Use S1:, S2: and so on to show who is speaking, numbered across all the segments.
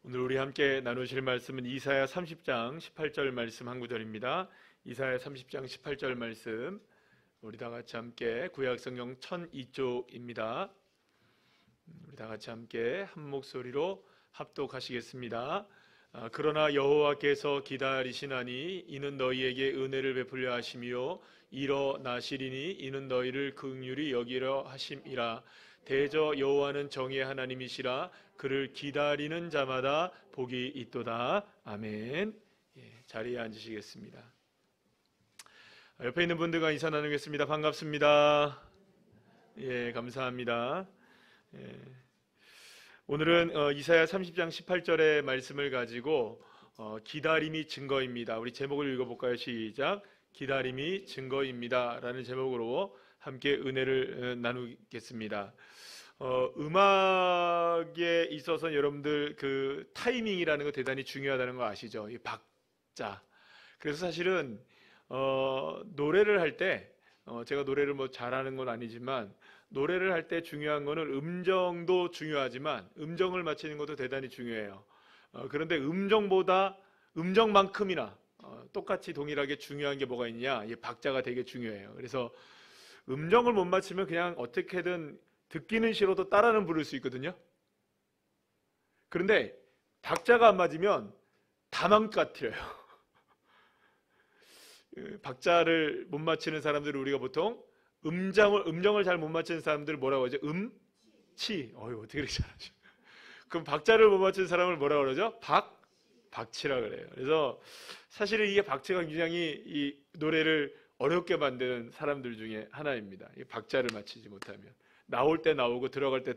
S1: 오늘 우리 함께 나누실 말씀은 이사야 30장 18절 말씀 한 구절입니다. 이사야 30장 18절 말씀, 우리 다 같이 함께 구약성경 1002쪽입니다. 우리 다 같이 함께 한 목소리로 합독하시겠습니다. 그러나 여호와께서 기다리시나니 이는 너희에게 은혜를 베풀려 하심이요 일어나시리니 이는 너희를 긍휼히 여기려 하심이라. 대저 여호와는 정의의 하나님이시라. 그를 기다리는 자마다 복이 있도다. 아멘. 자리에 앉으시겠습니다. 옆에 있는 분들과 인사 나누겠습니다. 반갑습니다. 감사합니다. 오늘은 이사야 30장 18절의 말씀을 가지고 기다림이 증거입니다. 우리 제목을 읽어볼까요? 시작. 기다림이 증거입니다 라는 제목으로 함께 은혜를 나누겠습니다. 음악에 있어서 여러분들 그 타이밍이라는 거 대단히 중요하다는 거 아시죠? 이 박자. 그래서 사실은 노래를 할 때 제가 노래를 뭐 잘하는 건 아니지만 노래를 할 때 중요한 거는 음정도 중요하지만 음정을 맞추는 것도 대단히 중요해요. 그런데 음정만큼이나 똑같이 동일하게 중요한 게 뭐가 있냐? 이 박자가 되게 중요해요. 그래서 음정을 못 맞추면 그냥 어떻게든 듣기는 싫어도 따라는 부를 수 있거든요. 그런데 박자가 안 맞으면 다 망가뜨려요. 박자를 못 맞추는 사람들을 우리가 보통 음정을 잘 못 맞추는 사람들을 뭐라고 하죠? 음치. 어떻게 이렇게 잘하죠? 그럼 박자를 못 맞추는 사람을 뭐라고 그러죠? 박치라 그래요. 그래서 사실은 이게 박치가 굉장히 이 노래를 어렵게 만드는 사람들 중에 하나입니다. 이 박자를 맞추지 못하면 나올 때 나오고 들어갈 때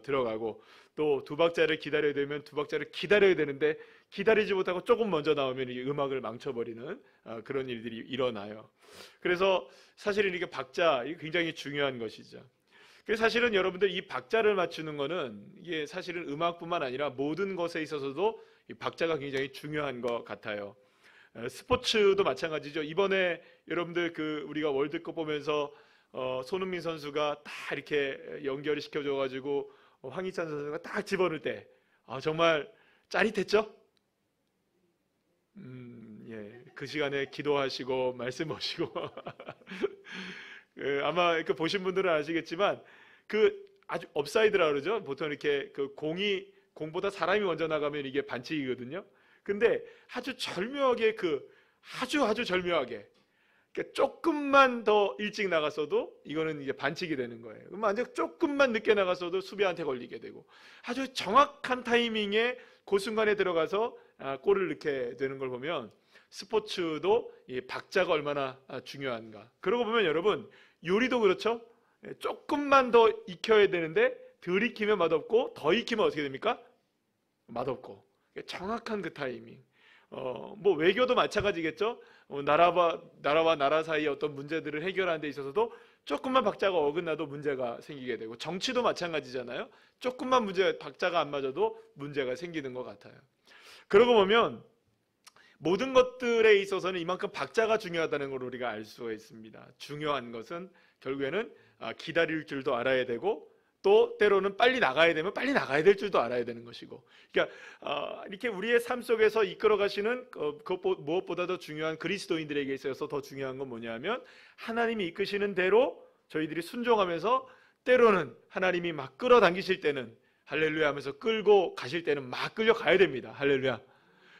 S1: 들어가고 또 두 박자를 기다려야 되면 두 박자를 기다려야 되는데 기다리지 못하고 조금 먼저 나오면 이 음악을 망쳐버리는 그런 일들이 일어나요. 그래서 사실은 이게 박자 이게 굉장히 중요한 것이죠. 그래서 사실은 여러분들 이 박자를 맞추는 거는 이게 사실은 음악뿐만 아니라 모든 것에 있어서도 이 박자가 굉장히 중요한 것 같아요. 스포츠도 마찬가지죠. 이번에 여러분들 우리가 월드컵 보면서 손흥민 선수가 딱 이렇게 연결을 시켜줘가지고 황희찬 선수가 딱 집어넣을 때 정말 짜릿했죠? 그 시간에 기도하시고 말씀 보시고 아마 보신 분들은 아시겠지만 아주 업사이드라 그러죠. 보통 이렇게 공보다 사람이 먼저 나가면 이게 반칙이거든요. 근데 아주 절묘하게 아주 절묘하게 그러니까 조금만 더 일찍 나갔어도 이거는 이제 반칙이 되는 거예요. 그럼 만약 조금만 늦게 나갔어도 수비한테 걸리게 되고 아주 정확한 타이밍에 그 순간에 들어가서 골을 넣게 되는 걸 보면 스포츠도 이 박자가 얼마나 중요한가. 그러고 보면 여러분 요리도 그렇죠. 조금만 더 익혀야 되는데 덜 익히면 맛없고 더 익히면 어떻게 됩니까? 맛없고. 정확한 그 타이밍. 뭐 외교도 마찬가지겠죠. 나라와 나라 사이의 어떤 문제들을 해결하는 데 있어서도 조금만 박자가 어긋나도 문제가 생기게 되고 정치도 마찬가지잖아요. 조금만 박자가 안 맞아도 문제가 생기는 것 같아요. 그러고 보면 모든 것들에 있어서는 이만큼 박자가 중요하다는 걸 우리가 알 수가 있습니다. 중요한 것은 결국에는 기다릴 줄도 알아야 되고 또 때로는 빨리 나가야 되면 빨리 나가야 될 줄도 알아야 되는 것이고, 그러니까 이렇게 우리의 삶 속에서 이끌어 가시는 무엇보다도 중요한 그리스도인들에게 있어서 더 중요한 건 뭐냐면 하나님이 이끄시는 대로 저희들이 순종하면서 때로는 하나님이 막 끌어당기실 때는 할렐루야 하면서 끌고 가실 때는 막 끌려가야 됩니다. 할렐루야.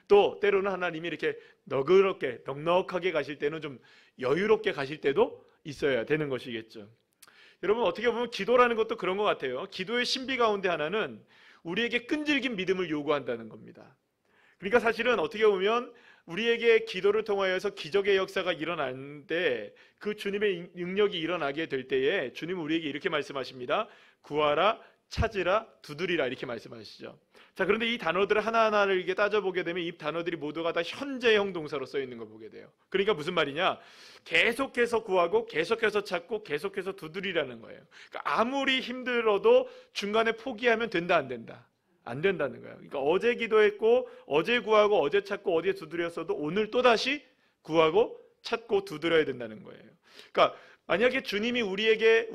S1: 또 때로는 하나님이 이렇게 너그럽게 넉넉하게 가실 때는 좀 여유롭게 가실 때도 있어야 되는 것이겠죠. 여러분 어떻게 보면 기도라는 것도 그런 것 같아요. 기도의 신비 가운데 하나는 우리에게 끈질긴 믿음을 요구한다는 겁니다. 그러니까 사실은 어떻게 보면 우리에게 기도를 통하여서 기적의 역사가 일어나는데 그 주님의 능력이 일어나게 될 때에 주님은 우리에게 이렇게 말씀하십니다. 구하라, 찾으라, 두드리라 이렇게 말씀하시죠. 자, 그런데 이 단어들을 하나하나를 이렇게 따져보게 되면 이 단어들이 모두가 다 현재형 동사로 써 있는 걸 보게 돼요. 그러니까 무슨 말이냐? 계속해서 구하고 계속해서 찾고 계속해서 두드리라는 거예요. 그러니까 아무리 힘들어도 중간에 포기하면 된다 안 된다? 안 된다는 거예요. 그러니까 어제 기도했고 어제 구하고 어제 찾고 어디에 두드렸어도 오늘 또다시 구하고 찾고 두드려야 된다는 거예요. 그러니까 만약에 주님이 우리에게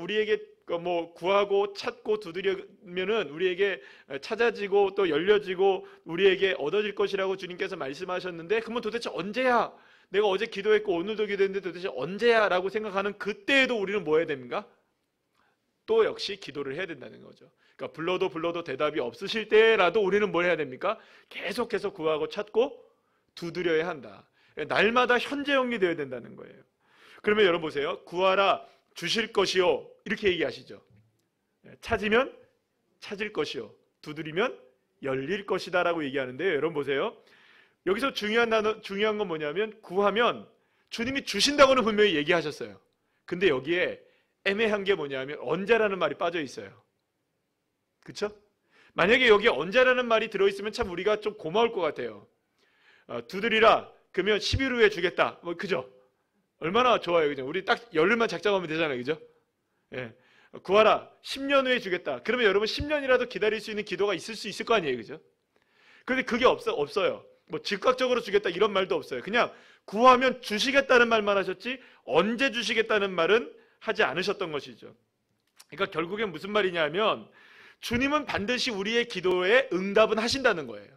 S1: 뭐 구하고 찾고 두드리면은 우리에게 찾아지고 또 열려지고 우리에게 얻어질 것이라고 주님께서 말씀하셨는데, 그러면 도대체 언제야? 내가 어제 기도했고 오늘도 기도했는데 도대체 언제야? 라고 생각하는 그때에도 우리는 뭐 해야 됩니까? 또 역시 기도를 해야 된다는 거죠. 그러니까 불러도 대답이 없으실 때라도 우리는 뭘 해야 됩니까? 계속해서 구하고 찾고 두드려야 한다. 날마다 현재형이 되어야 된다는 거예요. 그러면 여러분 보세요. 구하라 주실 것이요, 이렇게 얘기하시죠. 찾으면 찾을 것이요, 두드리면 열릴 것이다 라고 얘기하는데요. 여러분 보세요. 여기서 중요한 건 뭐냐면, 구하면 주님이 주신다고는 분명히 얘기하셨어요. 근데 여기에 애매한 게 뭐냐면 언제라는 말이 빠져 있어요. 그렇죠? 만약에 여기에 언제라는 말이 들어있으면 참 우리가 좀 고마울 것 같아요. 두드리라 그러면 10일 후에 주겠다, 뭐 그죠? 얼마나 좋아요, 그죠? 우리 딱 열흘만 작정하면 되잖아요, 그죠? 예. 구하라 10년 후에 주겠다. 그러면 여러분 10년이라도 기다릴 수 있는 기도가 있을 수 있을 거 아니에요, 그죠? 근데 그게 없어요. 뭐 즉각적으로 주겠다 이런 말도 없어요. 그냥 구하면 주시겠다는 말만 하셨지 언제 주시겠다는 말은 하지 않으셨던 것이죠. 그러니까 결국엔 무슨 말이냐면, 주님은 반드시 우리의 기도에 응답은 하신다는 거예요.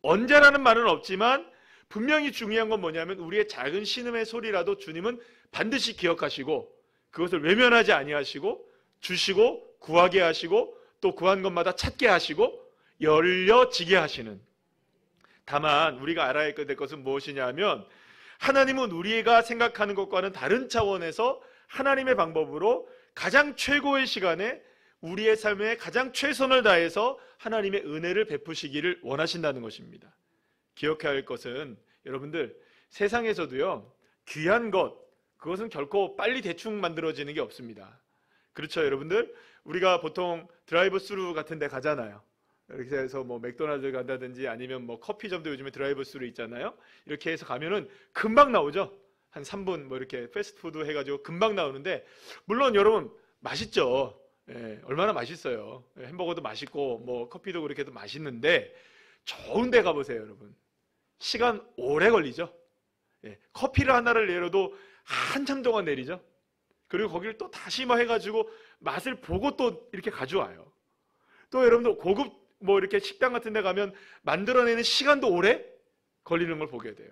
S1: 언제라는 말은 없지만 분명히 중요한 건 뭐냐면, 우리의 작은 신음의 소리라도 주님은 반드시 기억하시고 그것을 외면하지 아니하시고 주시고 구하게 하시고 또 구한 것마다 찾게 하시고 열려지게 하시는. 다만 우리가 알아야 될 것은 무엇이냐 하면, 하나님은 우리가 생각하는 것과는 다른 차원에서 하나님의 방법으로 가장 최고의 시간에 우리의 삶에 가장 최선을 다해서 하나님의 은혜를 베푸시기를 원하신다는 것입니다. 기억해야 할 것은, 여러분들 세상에서도요, 귀한 것, 그것은 결코 빨리 대충 만들어지는 게 없습니다. 그렇죠, 여러분들? 우리가 보통 드라이브 스루 같은 데 가잖아요. 이렇게 해서 뭐 맥도날드 간다든지 아니면 뭐 커피점도 요즘에 드라이브 스루 있잖아요. 이렇게 해서 가면은 금방 나오죠. 한 3분 뭐 이렇게 패스트푸드 해가지고 금방 나오는데, 물론 여러분 맛있죠. 예, 얼마나 맛있어요. 예, 햄버거도 맛있고 뭐 커피도 그렇게 해도 맛있는데, 좋은 데 가보세요, 여러분. 시간 오래 걸리죠. 예, 커피를 하나를 내려도 한참 동안 내리죠. 그리고 거기를 또 다시 뭐 해가지고 맛을 보고 또 이렇게 가져와요. 또 여러분들 고급 뭐 이렇게 식당 같은 데 가면 만들어내는 시간도 오래 걸리는 걸 보게 돼요.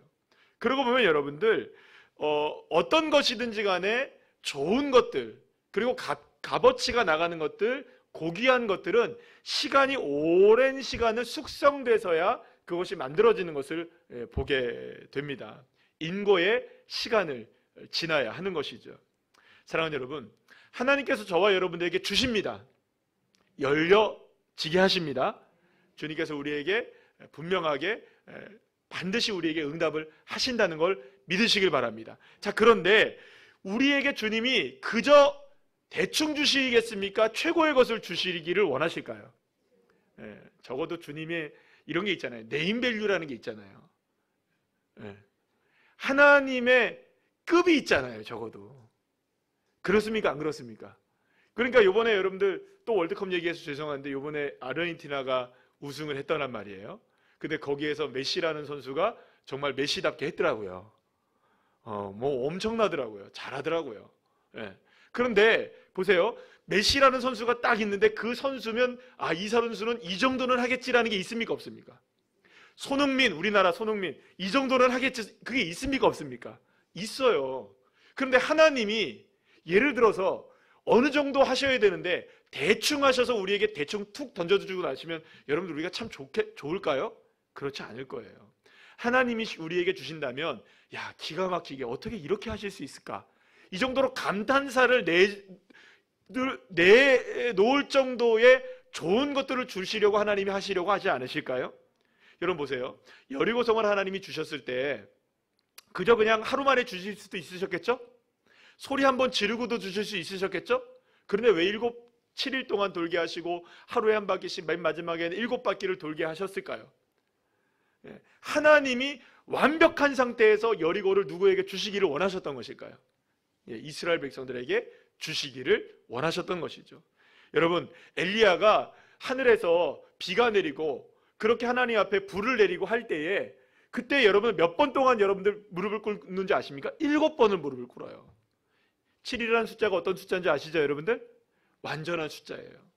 S1: 그러고 보면 여러분들 어떤 것이든지 간에 좋은 것들, 그리고 값어치가 나가는 것들, 고귀한 것들은 시간이 오랜 시간을 숙성돼서야 그것이 만들어지는 것을 보게 됩니다. 인고의 시간을 지나야 하는 것이죠. 사랑하는 여러분, 하나님께서 저와 여러분들에게 주십니다. 열려지게 하십니다. 주님께서 우리에게 분명하게 반드시 우리에게 응답을 하신다는 걸 믿으시길 바랍니다. 자, 그런데 우리에게 주님이 그저 대충 주시겠습니까? 최고의 것을 주시기를 원하실까요? 적어도 주님의 이런 게 있잖아요. 네임밸류라는 게 있잖아요. 하나님의 급이 있잖아요, 적어도. 그렇습니까? 안 그렇습니까? 그러니까 요번에 여러분들 또 월드컵 얘기해서 죄송한데, 요번에 아르헨티나가 우승을 했다란 말이에요. 근데 거기에서 메시라는 선수가 정말 메시답게 했더라고요. 뭐 엄청나더라고요. 잘하더라고요. 예. 그런데 보세요. 메시라는 선수가 딱 있는데 그 선수면 이 선수는 이 정도는 하겠지라는 게 있습니까? 없습니까? 손흥민, 우리나라 손흥민 이 정도는 하겠지, 그게 있습니까? 없습니까? 있어요. 그런데 하나님이 예를 들어서 어느 정도 하셔야 되는데 대충 하셔서 우리에게 대충 툭 던져주고 나시면 여러분들 우리가 참 좋을까요? 그렇지 않을 거예요. 하나님이 우리에게 주신다면, 야, 기가 막히게 어떻게 이렇게 하실 수 있을까? 이 정도로 감탄사를 내놓을 정도의 좋은 것들을 주시려고 하나님이 하시려고 하지 않으실까요? 여러분 보세요. 여리고성을 하나님이 주셨을 때 그저 그냥 하루 만에 주실 수도 있으셨겠죠? 소리 한번 지르고도 주실 수 있으셨겠죠? 그런데 왜 7일 동안 돌게 하시고 하루에 한 바퀴씩 맨 마지막에는 7바퀴를 돌게 하셨을까요? 하나님이 완벽한 상태에서 여리고를 누구에게 주시기를 원하셨던 것일까요? 이스라엘 백성들에게 주시기를 원하셨던 것이죠. 여러분, 엘리야가 하늘에서 비가 내리고 그렇게 하나님 앞에 불을 내리고 할 때에, 그때 여러분 몇 번 동안 여러분들 무릎을 꿇는지 아십니까? 7번을 무릎을 꿇어요. 7이라는 숫자가 어떤 숫자인지 아시죠, 여러분들? 완전한 숫자예요.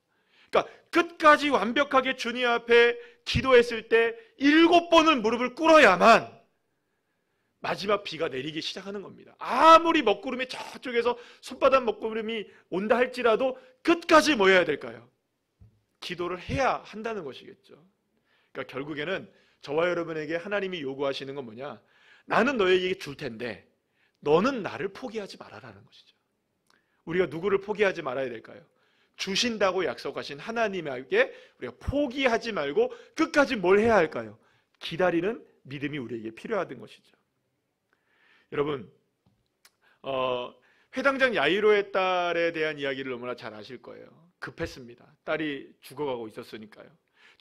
S1: 그러니까 끝까지 완벽하게 주님 앞에 기도했을 때 7번은 무릎을 꿇어야만 마지막 비가 내리기 시작하는 겁니다. 아무리 먹구름이 저쪽에서 손바닥 먹구름이 온다 할지라도 끝까지 뭐 해야 될까요? 기도를 해야 한다는 것이겠죠. 그러니까 결국에는 저와 여러분에게 하나님이 요구하시는 건 뭐냐? 나는 너에게 줄 텐데 너는 나를 포기하지 말아라는 것이죠. 우리가 누구를 포기하지 말아야 될까요? 주신다고 약속하신 하나님에게 우리가 포기하지 말고 끝까지 뭘 해야 할까요? 기다리는 믿음이 우리에게 필요하던 것이죠. 여러분, 회당장 야이로의 딸에 대한 이야기를 너무나 잘 아실 거예요. 급했습니다. 딸이 죽어가고 있었으니까요.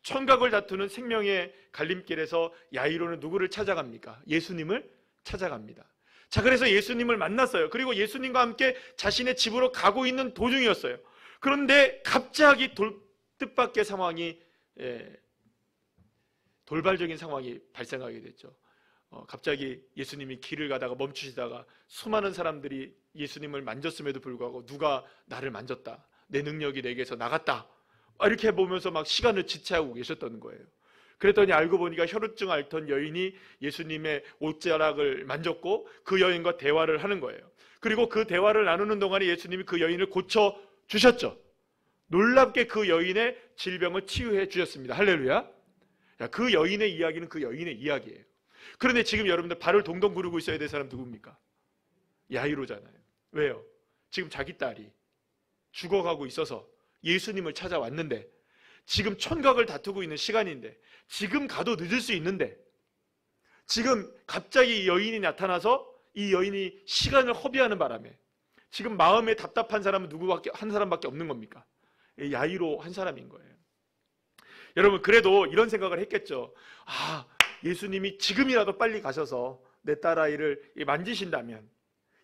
S1: 천각을 다투는 생명의 갈림길에서 야이로는 누구를 찾아갑니까? 예수님을 찾아갑니다. 자, 그래서 예수님을 만났어요. 그리고 예수님과 함께 자신의 집으로 가고 있는 도중이었어요. 그런데 갑자기 뜻밖의 상황이, 돌발적인 상황이 발생하게 됐죠. 갑자기 예수님이 길을 가다가 멈추시다가 수많은 사람들이 예수님을 만졌음에도 불구하고 누가 나를 만졌다, 내 능력이 내게서 나갔다, 이렇게 보면서 막 시간을 지체하고 계셨던 거예요. 그랬더니 알고 보니까 혈우증 앓던 여인이 예수님의 옷자락을 만졌고 그 여인과 대화를 하는 거예요. 그리고 그 대화를 나누는 동안에 예수님이 그 여인을 고쳐주셨죠. 놀랍게 그 여인의 질병을 치유해 주셨습니다. 할렐루야. 그 여인의 이야기는 그 여인의 이야기예요. 그런데 지금 여러분들 발을 동동 구르고 있어야 될 사람 누굽니까? 야이로잖아요. 왜요? 지금 자기 딸이 죽어가고 있어서 예수님을 찾아왔는데, 지금 천각을 다투고 있는 시간인데, 지금 가도 늦을 수 있는데, 지금 갑자기 이 여인이 나타나서 이 여인이 시간을 허비하는 바람에 지금 마음에 답답한 사람은 한 사람밖에 없는 겁니까? 야이로 한 사람인 거예요. 여러분, 그래도 이런 생각을 했겠죠. 예수님이 지금이라도 빨리 가셔서 내 딸아이를 만지신다면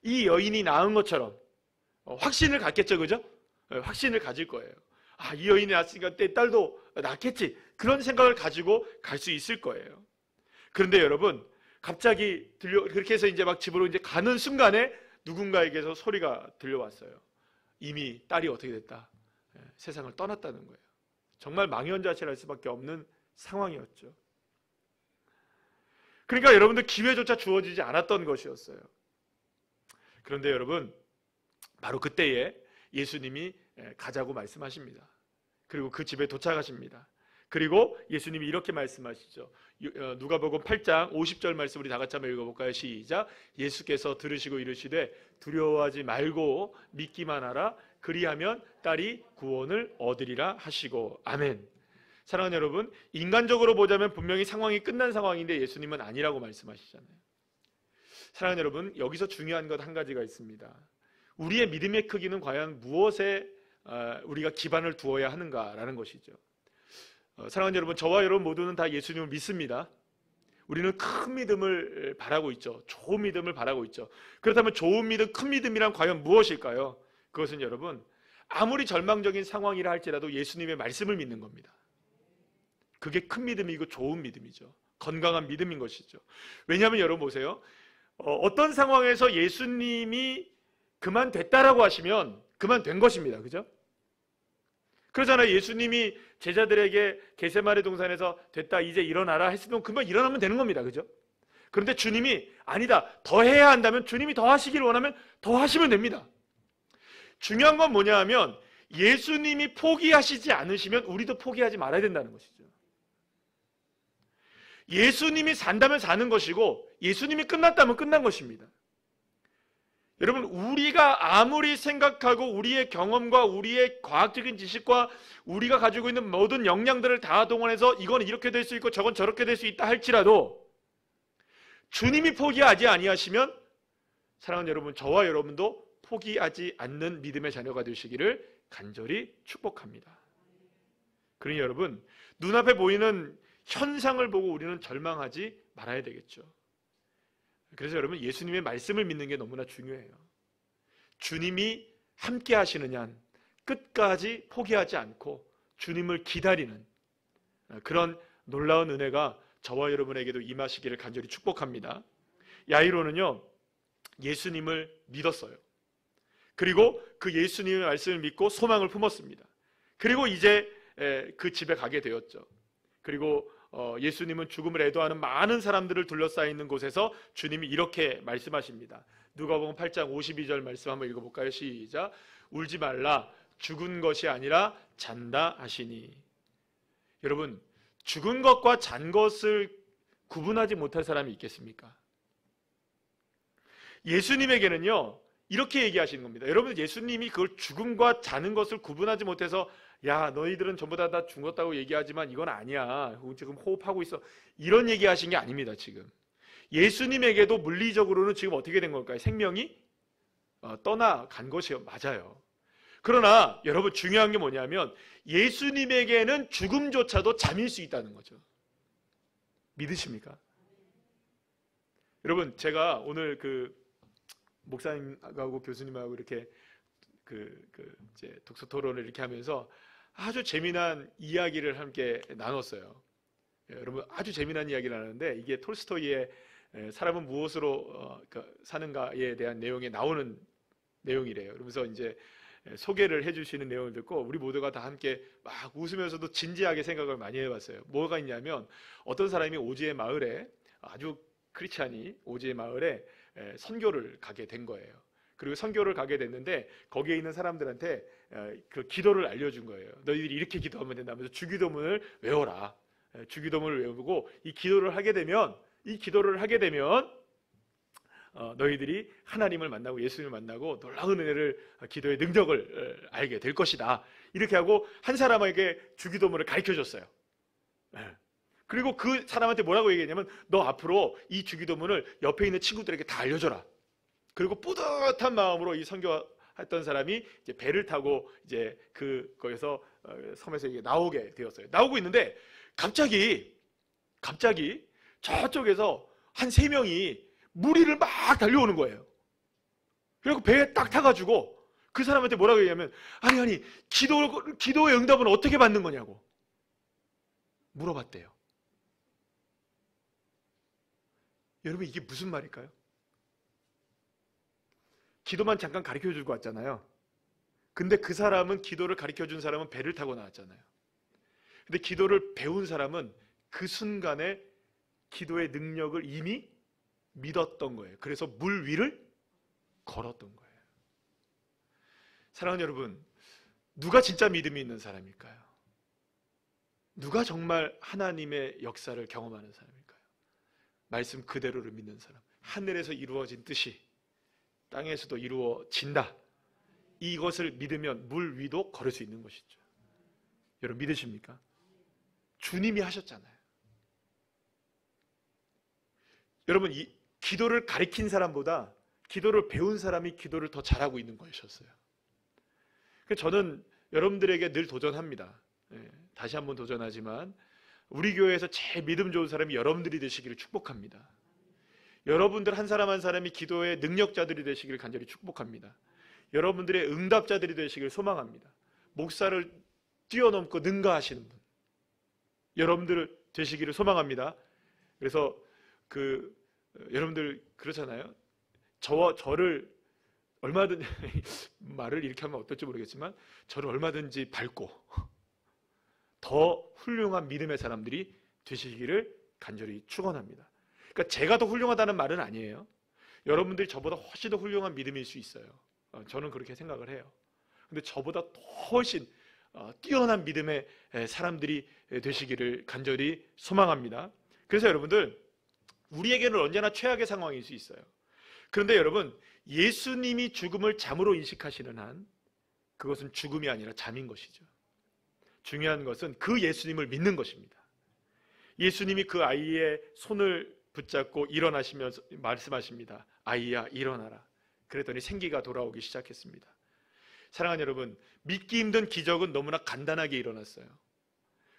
S1: 이 여인이 나은 것처럼 확신을 갖겠죠, 그죠? 확신을 가질 거예요. 이 여인이 낳았으니까 내 딸도 낳겠지, 그런 생각을 가지고 갈 수 있을 거예요. 그런데 여러분, 갑자기 그렇게 해서 이제 막 집으로 이제 가는 순간에 누군가에게서 소리가 들려왔어요. 이미 딸이 어떻게 됐다, 세상을 떠났다는 거예요. 정말 망연자실할 수밖에 없는 상황이었죠. 그러니까 여러분들 기회조차 주어지지 않았던 것이었어요. 그런데 여러분, 바로 그때에 예수님이 가자고 말씀하십니다. 그리고 그 집에 도착하십니다. 그리고 예수님이 이렇게 말씀하시죠. 누가복음 8장 50절 말씀 우리 다 같이 한번 읽어볼까요? 시작. 예수께서 들으시고 이르시되 두려워하지 말고 믿기만 하라. 그리하면 딸이 구원을 얻으리라 하시고. 아멘. 사랑하는 여러분, 인간적으로 보자면 분명히 상황이 끝난 상황인데 예수님은 아니라고 말씀하시잖아요. 사랑하는 여러분, 여기서 중요한 것 한 가지가 있습니다. 우리의 믿음의 크기는 과연 무엇에 우리가 기반을 두어야 하는가라는 것이죠. 사랑하는 여러분, 저와 여러분 모두는 다 예수님을 믿습니다. 우리는 큰 믿음을 바라고 있죠. 좋은 믿음을 바라고 있죠. 그렇다면 좋은 믿음, 큰 믿음이란 과연 무엇일까요? 그것은 여러분, 아무리 절망적인 상황이라 할지라도 예수님의 말씀을 믿는 겁니다. 그게 큰 믿음이고 좋은 믿음이죠. 건강한 믿음인 것이죠. 왜냐하면 여러분 보세요. 어떤 상황에서 예수님이 그만됐다라고 하시면 그만된 것입니다. 그죠? 그러잖아요. 예수님이 제자들에게 겟세마네 동산에서 됐다, 이제 일어나라 했으면 그만 일어나면 되는 겁니다. 그죠? 그런데 주님이 아니다, 더 해야 한다면, 주님이 더 하시기를 원하면 더 하시면 됩니다. 중요한 건 뭐냐 하면 예수님이 포기하시지 않으시면 우리도 포기하지 말아야 된다는 것이죠. 예수님이 산다면 사는 것이고 예수님이 끝났다면 끝난 것입니다. 여러분, 우리가 아무리 생각하고 우리의 경험과 우리의 과학적인 지식과 우리가 가지고 있는 모든 역량들을 다 동원해서 이건 이렇게 될 수 있고 저건 저렇게 될 수 있다 할지라도 주님이 포기하지 아니하시면, 사랑하는 여러분, 저와 여러분도 포기하지 않는 믿음의 자녀가 되시기를 간절히 축복합니다. 그러니 여러분, 눈앞에 보이는 현상을 보고 우리는 절망하지 말아야 되겠죠. 그래서 여러분, 예수님의 말씀을 믿는 게 너무나 중요해요. 주님이 함께 하시는 한 끝까지 포기하지 않고 주님을 기다리는 그런 놀라운 은혜가 저와 여러분에게도 임하시기를 간절히 축복합니다. 야이로는요, 예수님을 믿었어요. 그리고 그 예수님의 말씀을 믿고 소망을 품었습니다. 그리고 이제 그 집에 가게 되었죠. 그리고 예수님은 죽음을 애도하는 많은 사람들을 둘러싸여 있는 곳에서 주님이 이렇게 말씀하십니다. 누가복음 8장 52절 말씀 한번 읽어볼까요? 시작. 울지 말라, 죽은 것이 아니라 잔다 하시니. 여러분, 죽은 것과 잔 것을 구분하지 못할 사람이 있겠습니까? 예수님에게는요 이렇게 얘기하시는 겁니다. 여러분, 예수님이 그걸 죽음과 자는 것을 구분하지 못해서 야, 너희들은 전부 다 죽었다고 얘기하지만 이건 아니야, 지금 호흡하고 있어, 이런 얘기하신 게 아닙니다. 지금 예수님에게도 물리적으로는 지금 어떻게 된 걸까요? 생명이 떠나간 것이요, 맞아요. 그러나 여러분, 중요한 게 뭐냐면 예수님에게는 죽음조차도 잠일 수 있다는 거죠. 믿으십니까? 여러분, 제가 오늘 목사님하고 교수님하고 이렇게 이제 독서 토론을 이렇게 하면서 아주 재미난 이야기를 함께 나눴어요. 여러분, 아주 재미난 이야기를 나누는데 이게 톨스토이의 사람은 무엇으로 사는가에 대한 내용에 나오는 내용이래요. 그러면서 이제 소개를 해주시는 내용을 듣고 우리 모두가 다 함께 막 웃으면서도 진지하게 생각을 많이 해봤어요. 뭐가 있냐면 어떤 사람이 오지의 마을에, 아주 크리스찬이 오지의 마을에 선교를 가게 된 거예요. 그리고 선교를 가게 됐는데 거기에 있는 사람들한테 그 기도를 알려준 거예요. 너희들이 이렇게 기도하면 된다면서 주기도문을 외워라. 주기도문을 외우고 이 기도를 하게 되면 너희들이 하나님을 만나고 예수님을 만나고 놀라운 은혜를, 기도의 능력을 알게 될 것이다. 이렇게 하고 한 사람에게 주기도문을 가르쳐줬어요. 그리고 그 사람한테 뭐라고 얘기했냐면 너 앞으로 이 주기도문을 옆에 있는 친구들에게 다 알려줘라. 그리고 뿌듯한 마음으로 이 선교했던 사람이 이제 배를 타고 이제 거기서 섬에서 이게 나오게 되었어요. 나오고 있는데 갑자기 저쪽에서 한 3명이 무리를 막 달려오는 거예요. 그리고 배에 딱 타가지고 그 사람한테 뭐라고 얘기하면 아니 기도의 응답은 어떻게 받는 거냐고 물어봤대요. 여러분, 이게 무슨 말일까요? 기도만 잠깐 가르쳐주고 왔잖아요. 근데 그 사람은, 기도를 가르쳐준 사람은 배를 타고 나왔잖아요. 근데 기도를 배운 사람은 그 순간에 기도의 능력을 이미 믿었던 거예요. 그래서 물 위를 걸었던 거예요. 사랑하는 여러분, 누가 진짜 믿음이 있는 사람일까요? 누가 정말 하나님의 역사를 경험하는 사람일까요? 말씀 그대로를 믿는 사람. 하늘에서 이루어진 뜻이 땅에서도 이루어진다. 이것을 믿으면 물 위도 걸을 수 있는 것이죠. 여러분, 믿으십니까? 주님이 하셨잖아요. 여러분, 이 기도를 가르친 사람보다 기도를 배운 사람이 기도를 더 잘하고 있는 것이었어요. 저는 여러분들에게 늘 도전합니다. 다시 한번 도전하지만 우리 교회에서 제일 믿음 좋은 사람이 여러분들이 되시기를 축복합니다. 여러분들 한 사람 한 사람이 기도의 능력자들이 되시기를 간절히 축복합니다. 여러분들의 응답자들이 되시기를 소망합니다. 목사를 뛰어넘고 능가하시는 분, 여러분들 되시기를 소망합니다. 그래서 여러분들 그렇잖아요. 저를 얼마든지 말을 이렇게 하면 어떨지 모르겠지만 저를 얼마든지 밟고 더 훌륭한 믿음의 사람들이 되시기를 간절히 축원합니다. 그러니까 제가 더 훌륭하다는 말은 아니에요. 여러분들이 저보다 훨씬 더 훌륭한 믿음일 수 있어요. 저는 그렇게 생각을 해요. 근데 저보다 훨씬 뛰어난 믿음의 사람들이 되시기를 간절히 소망합니다. 그래서 여러분들, 우리에게는 언제나 최악의 상황일 수 있어요. 그런데 여러분, 예수님이 죽음을 잠으로 인식하시는 한 그것은 죽음이 아니라 잠인 것이죠. 중요한 것은 그 예수님을 믿는 것입니다. 예수님이 그 아이의 손을 붙잡고 일어나시면서 말씀하십니다. 아이야, 일어나라. 그랬더니 생기가 돌아오기 시작했습니다. 사랑하는 여러분, 믿기 힘든 기적은 너무나 간단하게 일어났어요.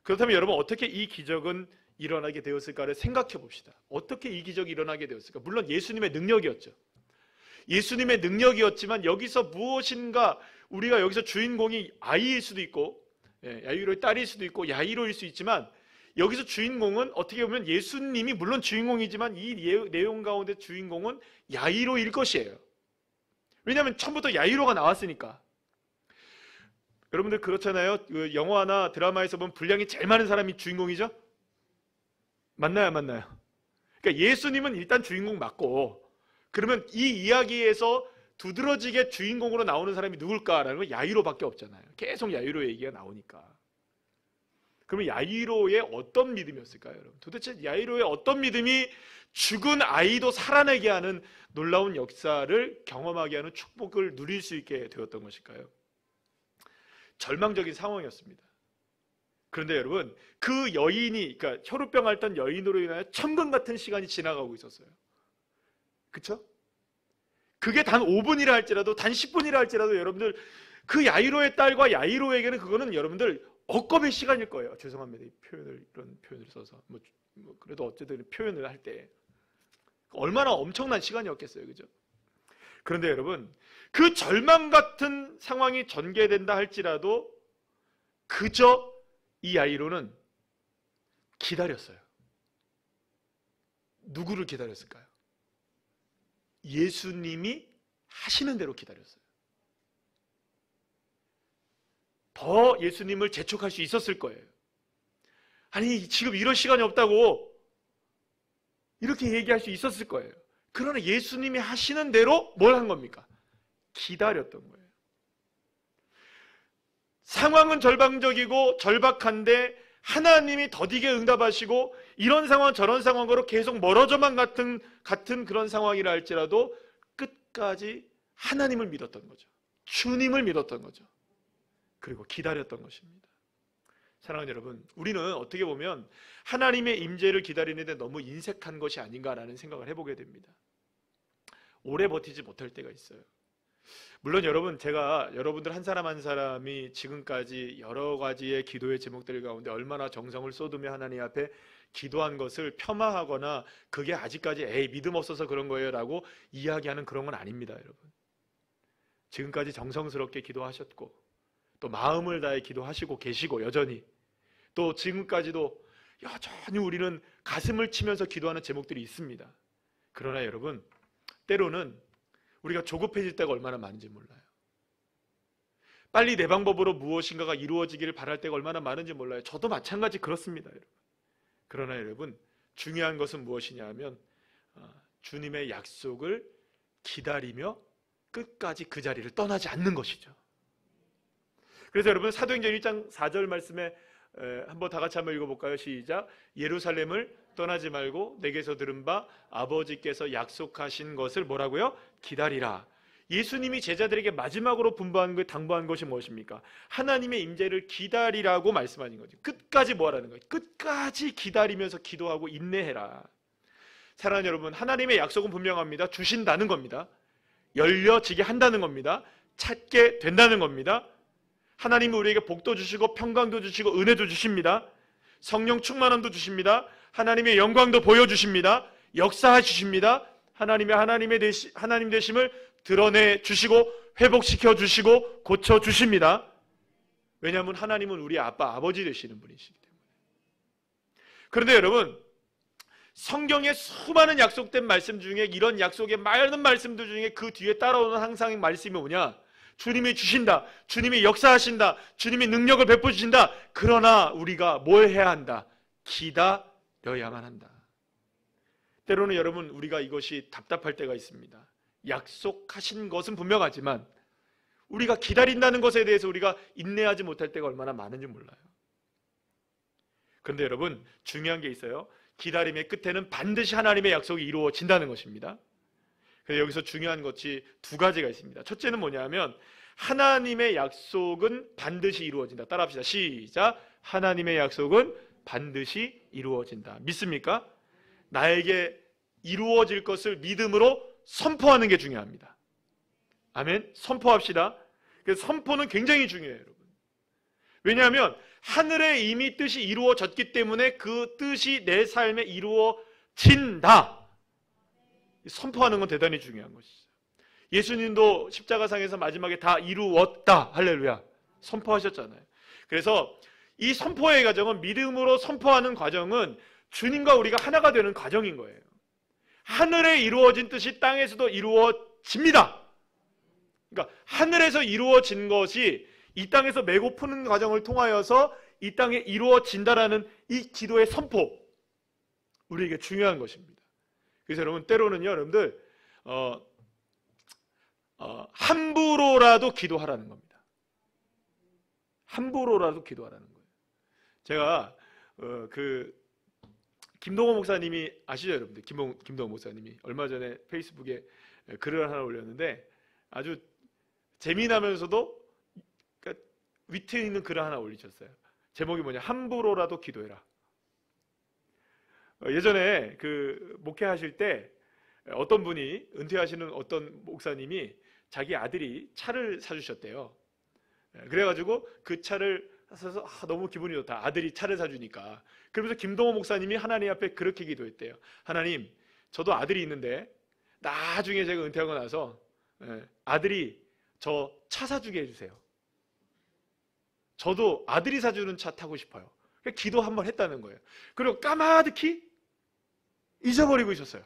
S1: 그렇다면 여러분, 어떻게 이 기적은 일어나게 되었을까를 생각해 봅시다. 어떻게 이 기적이 일어나게 되었을까? 물론 예수님의 능력이었죠. 예수님의 능력이었지만 여기서 무엇인가, 우리가 여기서 주인공이 아이일 수도 있고 야이로의 딸일 수도 있고 야이로일 수 있지만, 여기서 주인공은 어떻게 보면 예수님이 물론 주인공이지만 이 내용 가운데 주인공은 야이로일 것이에요. 왜냐하면 처음부터 야이로가 나왔으니까. 여러분들 그렇잖아요. 그 영화나 드라마에서 보면 분량이 제일 많은 사람이 주인공이죠? 맞나요, 안 맞나요? 그러니까 예수님은 일단 주인공 맞고, 그러면 이 이야기에서 두드러지게 주인공으로 나오는 사람이 누굴까라는 건 야이로밖에 없잖아요. 계속 야이로 얘기가 나오니까. 그러면 야이로의 어떤 믿음이었을까요, 여러분? 도대체 야이로의 어떤 믿음이 죽은 아이도 살아내게 하는 놀라운 역사를 경험하게 하는 축복을 누릴 수 있게 되었던 것일까요? 절망적인 상황이었습니다. 그런데 여러분, 그 여인이, 그러니까 혈우병 앓던 여인으로 인하여 천금 같은 시간이 지나가고 있었어요. 그쵸? 그게 단 5분이라 할지라도, 단 10분이라 할지라도 여러분들, 그 야이로의 딸과 야이로에게는 그거는 여러분들 억겁의 시간일 거예요. 죄송합니다. 이 표현을, 이런 표현을 써서. 그래도 어쨌든 표현을 할 때 얼마나 엄청난 시간이었겠어요. 그죠? 그런데 여러분, 그 절망 같은 상황이 전개된다 할지라도 그저 이 야이로는 기다렸어요. 누구를 기다렸을까요? 예수님이 하시는 대로 기다렸어요. 더 예수님을 재촉할 수 있었을 거예요. 아니, 지금 이럴 시간이 없다고 이렇게 얘기할 수 있었을 거예요. 그러나 예수님이 하시는 대로 뭘 한 겁니까? 기다렸던 거예요. 상황은 절망적이고 절박한데 하나님이 더디게 응답하시고, 이런 상황 저런 상황으로 계속 멀어져만 같은 그런 상황이라 할지라도 끝까지 하나님을 믿었던 거죠. 주님을 믿었던 거죠. 그리고 기다렸던 것입니다. 사랑하는 여러분, 우리는 어떻게 보면 하나님의 임재를 기다리는데 너무 인색한 것이 아닌가라는 생각을 해보게 됩니다. 오래 버티지 못할 때가 있어요. 물론 여러분, 제가 여러분들 한 사람 한 사람이 지금까지 여러 가지의 기도의 제목들 가운데 얼마나 정성을 쏟으며 하나님 앞에 기도한 것을 폄하하거나 그게 아직까지 에이 믿음 없어서 그런 거예요 라고 이야기하는 그런 건 아닙니다. 여러분, 지금까지 정성스럽게 기도하셨고 또 마음을 다해 기도하시고 계시고, 여전히 또 지금까지도 여전히 우리는 가슴을 치면서 기도하는 제목들이 있습니다. 그러나 여러분, 때로는 우리가 조급해질 때가 얼마나 많은지 몰라요. 빨리 내 방법으로 무엇인가가 이루어지기를 바랄 때가 얼마나 많은지 몰라요. 저도 마찬가지 그렇습니다, 여러분. 그러나 여러분, 중요한 것은 무엇이냐 하면 주님의 약속을 기다리며 끝까지 그 자리를 떠나지 않는 것이죠. 그래서 여러분, 사도행전 1장 4절 말씀에 한번 다 같이 한번 읽어볼까요? 시작. 예루살렘을 떠나지 말고 내게서 들은 바 아버지께서 약속하신 것을 뭐라고요? 기다리라. 예수님이 제자들에게 마지막으로 당부한 것이 무엇입니까? 하나님의 임재를 기다리라고 말씀하신 거죠. 끝까지 뭐하라는 거예요? 끝까지 기다리면서 기도하고 인내해라. 사랑하는 여러분, 하나님의 약속은 분명합니다. 주신다는 겁니다. 열려지게 한다는 겁니다. 찾게 된다는 겁니다. 하나님이 우리에게 복도 주시고 평강도 주시고 은혜도 주십니다. 성령 충만함도 주십니다. 하나님의 영광도 보여주십니다. 역사하십니다. 하나님 되심을 드러내 주시고 회복시켜 주시고 고쳐 주십니다. 왜냐하면 하나님은 우리 아버지 되시는 분이시기 때문에. 그런데 여러분, 성경의 수많은 약속된 말씀 중에, 이런 약속의 많은 말씀들 중에 그 뒤에 따라오는 항상 말씀이 뭐냐? 주님이 주신다, 주님이 역사하신다, 주님이 능력을 베푸신다. 그러나 우리가 뭘 해야 한다? 기다려야만 한다. 때로는 여러분, 우리가 이것이 답답할 때가 있습니다. 약속하신 것은 분명하지만 우리가 기다린다는 것에 대해서 우리가 인내하지 못할 때가 얼마나 많은지 몰라요. 그런데 여러분, 중요한 게 있어요. 기다림의 끝에는 반드시 하나님의 약속이 이루어진다는 것입니다. 그래서 여기서 중요한 것이 두 가지가 있습니다. 첫째는 뭐냐면, 하나님의 약속은 반드시 이루어진다. 따라합시다. 시작. 하나님의 약속은 반드시 이루어진다. 믿습니까? 나에게 이루어질 것을 믿음으로 선포하는 게 중요합니다. 아멘. 선포합시다. 그래서 선포는 굉장히 중요해요, 여러분. 왜냐하면 하늘에 이미 뜻이 이루어졌기 때문에 그 뜻이 내 삶에 이루어진다. 선포하는 건 대단히 중요한 것이죠. 예수님도 십자가상에서 마지막에 다 이루었다, 할렐루야, 선포하셨잖아요. 그래서 이 선포의 과정은, 믿음으로 선포하는 과정은 주님과 우리가 하나가 되는 과정인 거예요. 하늘에 이루어진 뜻이 땅에서도 이루어집니다. 그러니까 하늘에서 이루어진 것이 이 땅에서 메고 푸는 과정을 통하여서 이 땅에 이루어진다라는 이 기도의 선포, 우리에게 중요한 것입니다. 그래서 여러분, 때로는요, 여러분들 함부로라도 기도하라는 겁니다. 함부로라도 기도하라는 거예요. 제가 김동호 목사님이 아시죠, 여러분들? 김동호 목사님이 얼마 전에 페이스북에 글을 하나 올렸는데 아주 재미나면서도 그러니까 위트 있는 글을 하나 올리셨어요. 제목이 뭐냐? 함부로라도 기도해라. 예전에 목회하실 때 어떤 분이, 은퇴하시는 어떤 목사님이 자기 아들이 차를 사주셨대요. 그래가지고 그 차를 사서 너무 기분이 좋다. 아들이 차를 사주니까. 그러면서 김동호 목사님이 하나님 앞에 그렇게 기도했대요. 하나님, 저도 아들이 있는데 나중에 제가 은퇴하고 나서 아들이 저 차 사주게 해주세요. 저도 아들이 사주는 차 타고 싶어요. 기도 한번 했다는 거예요. 그리고 까마득히 잊어버리고 있었어요.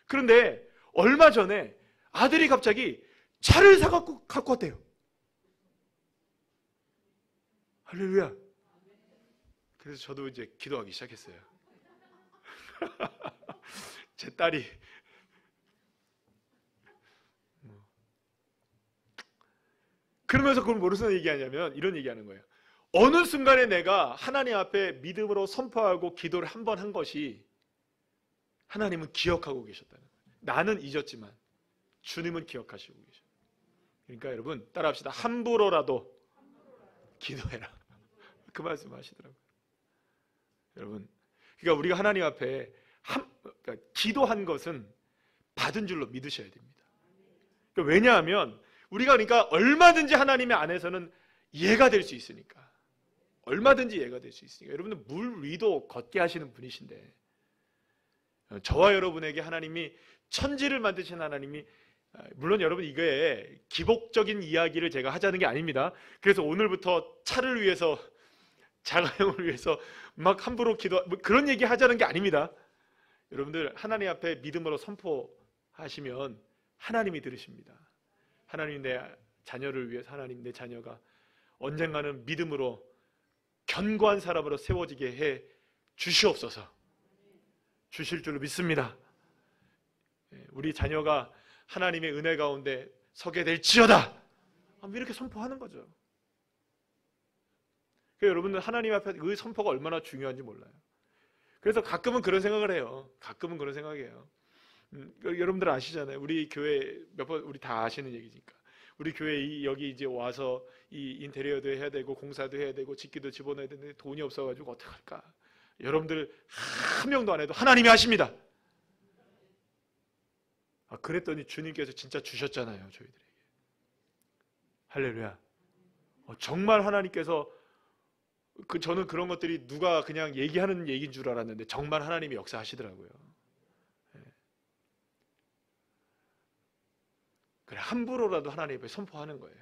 S1: 그런데 얼마 전에 아들이 갑자기 차를 사갖고 갖고 왔대요. 할렐루야. 그래서 저도 이제 기도하기 시작했어요. 제 딸이 그러면서 그걸 뭐로서 얘기하냐면 이런 얘기하는 거예요. 어느 순간에 내가 하나님 앞에 믿음으로 선포하고 기도를 한 번 한 것이 하나님은 기억하고 계셨다는 거예요. 나는 잊었지만 주님은 기억하시고 계셔요. 그러니까 여러분 따라합시다. 함부로라도 기도해라. 그 말씀 하시더라고요. 여러분, 그러니까 우리가 하나님 앞에 그러니까 기도한 것은 받은 줄로 믿으셔야 됩니다. 그러니까 왜냐하면 우리가 그러니까 얼마든지 하나님의 안에서는 예가 될 수 있으니까. 얼마든지 예가 될 수 있으니까. 여러분은 물 위도 걷게 하시는 분이신데 저와 여러분에게 하나님이 천지를 만드신 하나님이, 물론 여러분 이게 기복적인 이야기를 제가 하자는 게 아닙니다. 그래서 오늘부터 차를 위해서, 자가용을 위해서 막 함부로 그런 얘기 하자는 게 아닙니다. 여러분들 하나님 앞에 믿음으로 선포하시면 하나님이 들으십니다. 하나님, 내 자녀를 위해서 하나님, 내 자녀가 언젠가는 믿음으로 견고한 사람으로 세워지게 해 주시옵소서. 주실 줄로 믿습니다. 우리 자녀가 하나님의 은혜 가운데 서게 될지어다. 이렇게 선포하는 거죠. 그러니까 여러분들 하나님 앞에 그 선포가 얼마나 중요한지 몰라요. 그래서 가끔은 그런 생각을 해요. 가끔은 그런 생각이에요. 여러분들 아시잖아요. 우리 교회 몇 번 우리 다 아시는 얘기니까. 우리 교회 여기 이제 와서 이 인테리어도 해야 되고 공사도 해야 되고 집기도 집어넣어야 되는데 돈이 없어가지고 어떡할까? 여러분들 한 명도 안 해도 하나님이 하십니다. 그랬더니 주님께서 진짜 주셨잖아요, 저희들에게. 할렐루야. 정말 하나님께서 저는 그런 것들이 누가 그냥 얘기하는 얘기인 줄 알았는데 정말 하나님이 역사하시더라고요. 그래, 함부로라도 하나님 앞에 선포하는 거예요.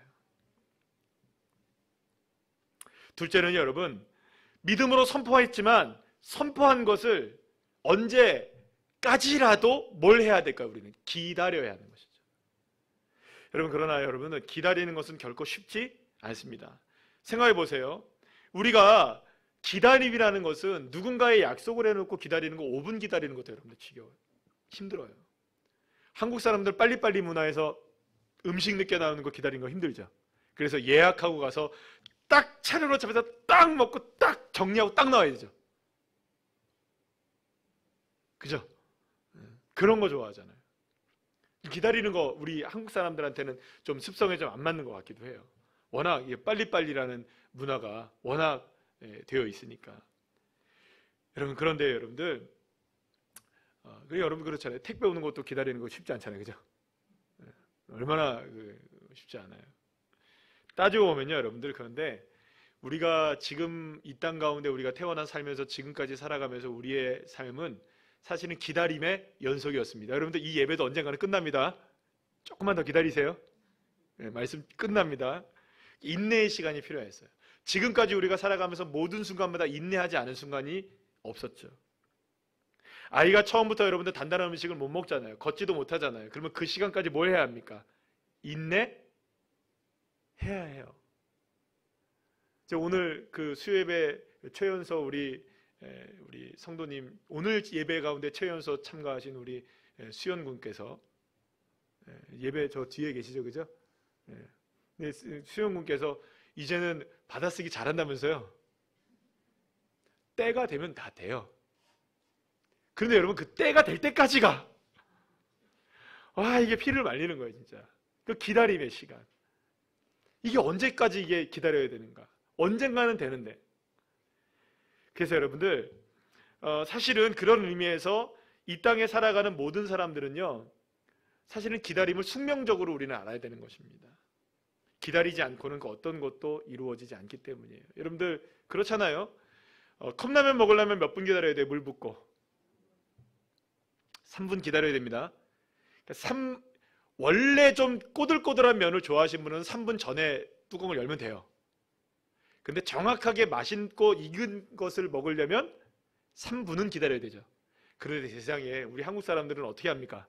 S1: 둘째는 여러분, 믿음으로 선포했지만 선포한 것을 언제까지라도 뭘 해야 될까요? 우리는 기다려야 하는 것이죠. 여러분, 그러나 여러분은 기다리는 것은 결코 쉽지 않습니다. 생각해 보세요. 우리가 기다림이라는 것은 누군가의 약속을 해놓고 기다리는 거 5분 기다리는 것도 여러분들 지겨워요. 힘들어요. 한국 사람들 빨리빨리 문화에서 음식 늦게 나오는 거 기다리는 거 힘들죠. 그래서 예약하고 가서 딱 차례로 잡아서 딱 먹고 딱 정리하고 딱 나와야 되죠. 그죠? 그런 거 좋아하잖아요. 기다리는 거 우리 한국 사람들한테는 좀 습성에 좀 안 맞는 것 같기도 해요. 워낙 빨리빨리라는 문화가 워낙 되어 있으니까. 여러분, 그런데 여러분들 여러분 그렇잖아요. 택배 오는 것도 기다리는 거 쉽지 않잖아요. 그죠? 얼마나 쉽지 않아요. 따지고 보면요, 여러분들. 그런데 우리가 지금 이 땅 가운데 우리가 태어나 살면서 지금까지 살아가면서 우리의 삶은 사실은 기다림의 연속이었습니다. 여러분들 이 예배도 언젠가는 끝납니다. 조금만 더 기다리세요. 말씀 끝납니다. 인내의 시간이 필요했어요. 지금까지 우리가 살아가면서 모든 순간마다 인내하지 않은 순간이 없었죠. 아이가 처음부터 여러분들 단단한 음식을 못 먹잖아요. 걷지도 못하잖아요. 그러면 그 시간까지 뭘 해야 합니까? 인내, 해야 해요. 오늘 그 수요예배 최연소 우리 성도님, 오늘 예배 가운데 최연소 참가하신 우리 수연군께서, 예배 저 뒤에 계시죠, 그죠? 네, 수연군께서 이제는 받아쓰기 잘한다면서요. 때가 되면 다 돼요. 그런데 여러분, 그 때가 될 때까지가, 이게 피를 말리는 거예요, 진짜. 그 기다림의 시간. 이게 언제까지 이게 기다려야 되는가? 언젠가는 되는데. 그래서 여러분들, 사실은 그런 의미에서 이 땅에 살아가는 모든 사람들은요, 사실은 기다림을 숙명적으로 우리는 알아야 되는 것입니다. 기다리지 않고는 그 어떤 것도 이루어지지 않기 때문이에요. 여러분들 그렇잖아요. 컵라면 먹으려면 몇 분 기다려야 돼요? 물 붓고 3분 기다려야 됩니다. 원래 좀 꼬들꼬들한 면을 좋아하시는 분은 3분 전에 뚜껑을 열면 돼요. 근데 정확하게 맛있고 익은 것을 먹으려면 3분은 기다려야 되죠. 그런데 세상에 우리 한국 사람들은 어떻게 합니까?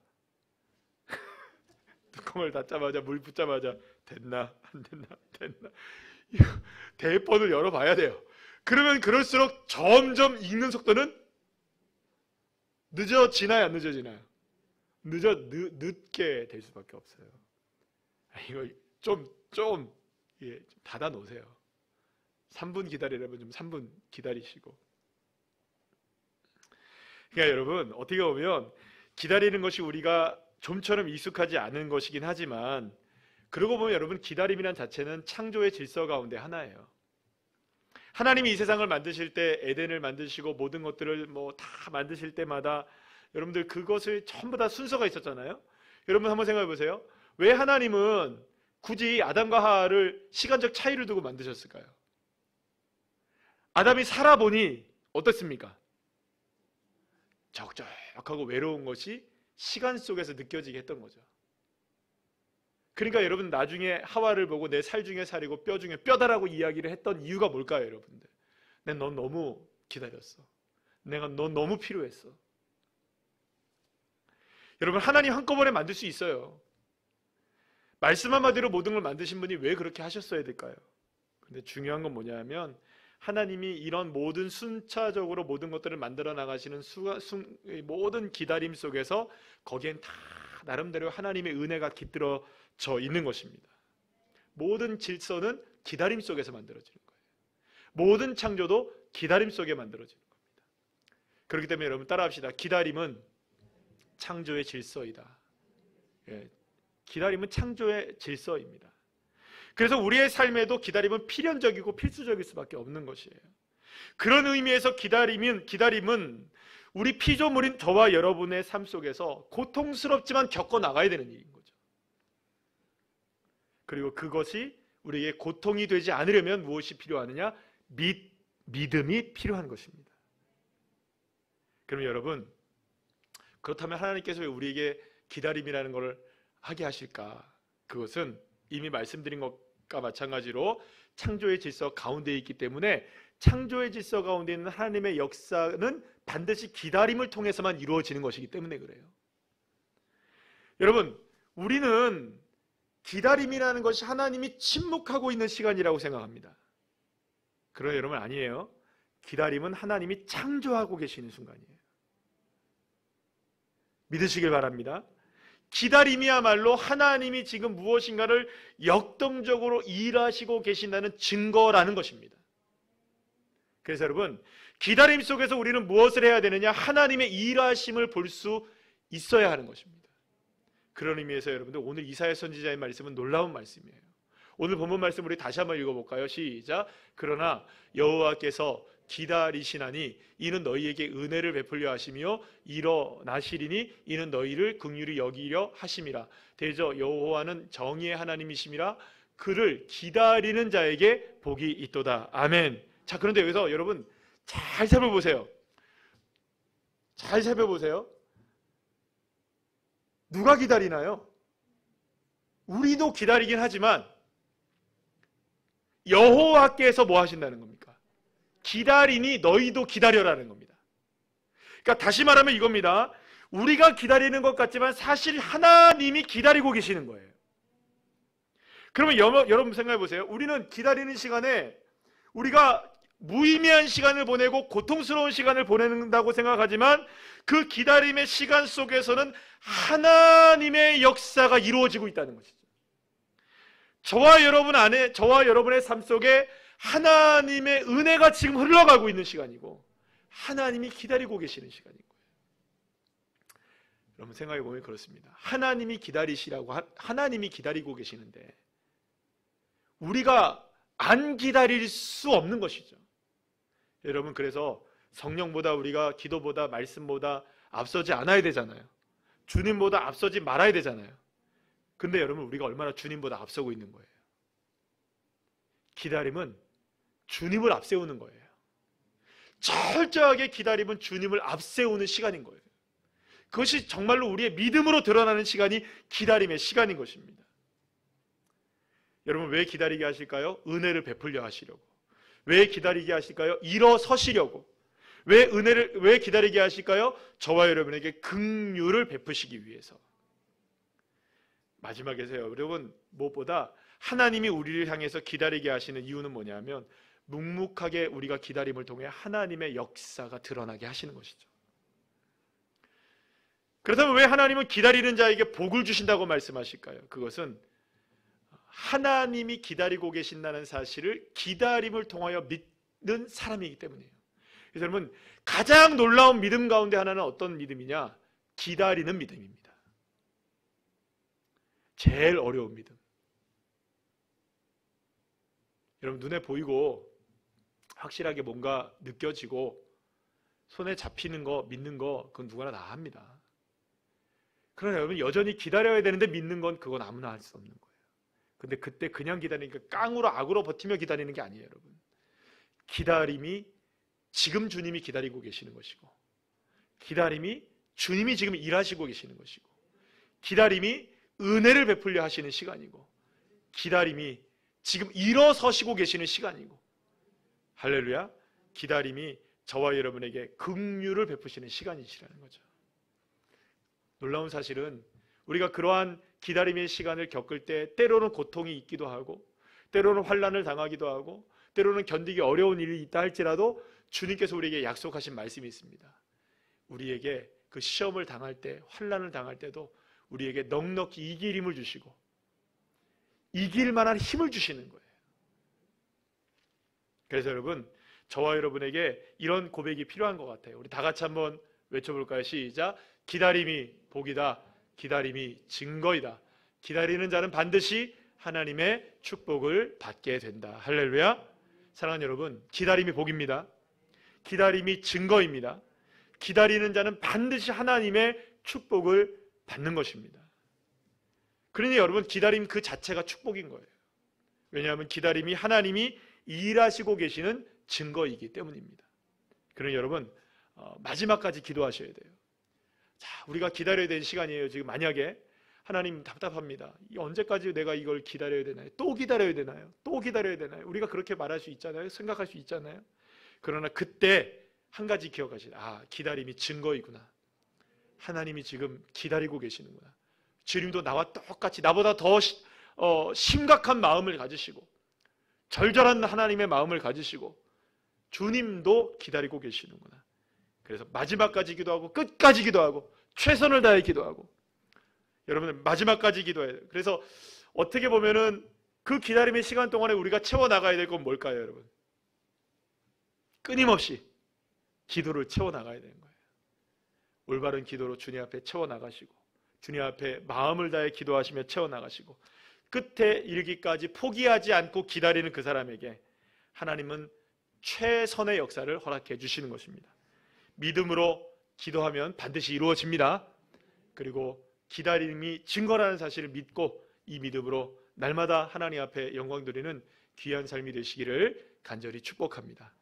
S1: 뚜껑을 닫자마자 물 붓자마자 됐나 안 됐나 대폰을 열어봐야 돼요. 그러면 그럴수록 점점 익는 속도는 늦어지나요, 안 늦어지나요? 늦게 될 수밖에 없어요. 이거 좀 닫아 놓으세요. 3분 기다리려면 좀 3분 기다리시고. 그러니까 여러분, 어떻게 보면 기다리는 것이 우리가 좀처럼 익숙하지 않은 것이긴 하지만, 그러고 보면 여러분, 기다림이란 자체는 창조의 질서 가운데 하나예요. 하나님이 이 세상을 만드실 때, 에덴을 만드시고 모든 것들을 다 만드실 때마다 여러분들 그것을 전부 다 순서가 있었잖아요. 여러분 한번 생각해 보세요. 왜 하나님은 굳이 아담과 하와를 시간적 차이를 두고 만드셨을까요? 아담이 살아보니 어떻습니까? 적적하고 외로운 것이 시간 속에서 느껴지게 했던 거죠. 그러니까 여러분, 나중에 하와를 보고 내 살 중에 살이고 뼈 중에 뼈다라고 이야기를 했던 이유가 뭘까요, 여러분들? 내가 넌 너무 기다렸어. 내가 넌 너무 필요했어. 여러분, 하나님 한꺼번에 만들 수 있어요. 말씀 한마디로 모든 걸 만드신 분이 왜 그렇게 하셨어야 될까요? 근데 중요한 건 뭐냐면, 하나님이 이런 모든 순차적으로 모든 것들을 만들어 나가시는 모든 기다림 속에서 거기엔 다 나름대로 하나님의 은혜가 깃들어져 있는 것입니다. 모든 질서는 기다림 속에서 만들어지는 거예요. 모든 창조도 기다림 속에 만들어지는 겁니다. 그렇기 때문에 여러분 따라합시다. 기다림은 창조의 질서이다. 기다림은 창조의 질서입니다. 그래서 우리의 삶에도 기다림은 필연적이고 필수적일 수밖에 없는 것이에요. 그런 의미에서 기다림은 우리 피조물인 저와 여러분의 삶 속에서 고통스럽지만 겪어나가야 되는 일인 거죠. 그리고 그것이 우리에게 고통이 되지 않으려면 무엇이 필요하느냐? 믿음이 필요한 것입니다. 그럼 여러분, 그렇다면 하나님께서 왜 우리에게 기다림이라는 것을 하게 하실까? 그것은 이미 말씀드린 것과 마찬가지로 창조의 질서 가운데 있기 때문에, 창조의 질서 가운데 있는 하나님의 역사는 반드시 기다림을 통해서만 이루어지는 것이기 때문에 그래요. 여러분, 우리는 기다림이라는 것이 하나님이 침묵하고 있는 시간이라고 생각합니다. 그러나 여러분, 아니에요. 기다림은 하나님이 창조하고 계시는 순간이에요. 믿으시길 바랍니다. 기다림이야말로 하나님이 지금 무엇인가를 역동적으로 일하시고 계신다는 증거라는 것입니다. 그래서 여러분, 기다림 속에서 우리는 무엇을 해야 되느냐? 하나님의 일하심을 볼 수 있어야 하는 것입니다. 그런 의미에서 여러분들, 오늘 이사야 선지자의 말씀은 놀라운 말씀이에요. 오늘 본문 말씀 우리 다시 한번 읽어볼까요? 시작. 그러나 여호와께서 기다리시나니 이는 너희에게 은혜를 베풀려 하시며 일어나시리니 이는 너희를 긍휼히 여기려 하심이라. 대저 여호와는 정의의 하나님이심이라. 그를 기다리는 자에게 복이 있도다. 아멘. 자, 그런데 여기서 여러분 잘 살펴보세요. 잘 살펴보세요. 누가 기다리나요? 우리도 기다리긴 하지만 여호와께서 뭐 하신다는 겁니까? 기다리니 너희도 기다려라는 겁니다. 그러니까 다시 말하면 이겁니다. 우리가 기다리는 것 같지만 사실 하나님이 기다리고 계시는 거예요. 그러면 여러분 생각해 보세요. 우리는 기다리는 시간에 우리가 무의미한 시간을 보내고 고통스러운 시간을 보낸다고 생각하지만 그 기다림의 시간 속에서는 하나님의 역사가 이루어지고 있다는 것이죠. 저와 여러분의 삶 속에 하나님의 은혜가 지금 흘러가고 있는 시간이고 하나님이 기다리고 계시는 시간인 거예요. 여러분 생각해 보면 그렇습니다. 하나님이 기다리고 계시는데 우리가 안 기다릴 수 없는 것이죠. 여러분, 그래서 성령보다 우리가 기도보다 말씀보다 앞서지 않아야 되잖아요. 주님보다 앞서지 말아야 되잖아요. 근데 여러분, 우리가 얼마나 주님보다 앞서고 있는 거예요. 기다림은 주님을 앞세우는 거예요. 철저하게 기다림은 주님을 앞세우는 시간인 거예요. 그것이 정말로 우리의 믿음으로 드러나는 시간이 기다림의 시간인 것입니다. 여러분, 왜 기다리게 하실까요? 은혜를 베풀려 하시려고. 왜 기다리게 하실까요? 일어서시려고. 왜 기다리게 하실까요? 저와 여러분에게 긍휼을 베푸시기 위해서. 마지막에서요, 여러분, 무엇보다 하나님이 우리를 향해서 기다리게 하시는 이유는 뭐냐면 묵묵하게 우리가 기다림을 통해 하나님의 역사가 드러나게 하시는 것이죠. 그렇다면 왜 하나님은 기다리는 자에게 복을 주신다고 말씀하실까요? 그것은 하나님이 기다리고 계신다는 사실을 기다림을 통하여 믿는 사람이기 때문이에요. 그래서 여러분, 가장 놀라운 믿음 가운데 하나는 어떤 믿음이냐? 기다리는 믿음입니다. 제일 어려운 믿음. 여러분, 눈에 보이고 확실하게 뭔가 느껴지고 손에 잡히는 거, 믿는 거, 그건 누구나 다 합니다. 그러나 여러분, 여전히 기다려야 되는데 믿는 건 그건 아무나 할 수 없는 거예요. 근데 그때 그냥 기다리니까 깡으로 악으로 버티며 기다리는 게 아니에요, 여러분. 기다림이 지금 주님이 기다리고 계시는 것이고, 기다림이 주님이 지금 일하시고 계시는 것이고, 기다림이 은혜를 베풀려 하시는 시간이고, 기다림이 지금 일어서시고 계시는 시간이고, 할렐루야, 기다림이 저와 여러분에게 긍휼을 베푸시는 시간이시라는 거죠. 놀라운 사실은 우리가 그러한 기다림의 시간을 겪을 때 때로는 고통이 있기도 하고 때로는 환난을 당하기도 하고 때로는 견디기 어려운 일이 있다 할지라도 주님께서 우리에게 약속하신 말씀이 있습니다. 우리에게 그 시험을 당할 때, 환난을 당할 때도 우리에게 넉넉히 이길 힘을 주시고 이길 만한 힘을 주시는 거예요. 그래서 여러분, 저와 여러분에게 이런 고백이 필요한 것 같아요. 우리 다 같이 한번 외쳐볼까요? 시작. 기다림이 복이다. 기다림이 증거이다. 기다리는 자는 반드시 하나님의 축복을 받게 된다. 할렐루야. 사랑하는 여러분, 기다림이 복입니다. 기다림이 증거입니다. 기다리는 자는 반드시 하나님의 축복을 받는 것입니다. 그러니 여러분, 기다림 그 자체가 축복인 거예요. 왜냐하면 기다림이 하나님이 일하시고 계시는 증거이기 때문입니다. 그러니 여러분, 마지막까지 기도하셔야 돼요. 자, 우리가 기다려야 되는 시간이에요. 지금 만약에 하나님 답답합니다. 언제까지 내가 이걸 기다려야 되나요? 또 기다려야 되나요? 또 기다려야 되나요? 우리가 그렇게 말할 수 있잖아요. 생각할 수 있잖아요. 그러나 그때 한 가지 기억하시라. 기다림이 증거이구나. 하나님이 지금 기다리고 계시는구나. 주님도 나와 똑같이 나보다 더 심각한 마음을 가지시고 절절한 하나님의 마음을 가지시고 주님도 기다리고 계시는구나. 그래서 마지막까지 기도하고 끝까지 기도하고 최선을 다해 기도하고 여러분들 마지막까지 기도해야 돼요. 그래서 어떻게 보면은 그 기다림의 시간 동안에 우리가 채워나가야 될 건 뭘까요, 여러분? 끊임없이 기도를 채워나가야 되는 거예요. 올바른 기도로 주님 앞에 채워나가시고 주님 앞에 마음을 다해 기도하시며 채워나가시고 끝에 이르기까지 포기하지 않고 기다리는 그 사람에게 하나님은 최선의 역사를 허락해 주시는 것입니다. 믿음으로 기도하면 반드시 이루어집니다. 그리고 기다림이 증거라는 사실을 믿고 이 믿음으로 날마다 하나님 앞에 영광 드리는 귀한 삶이 되시기를 간절히 축복합니다.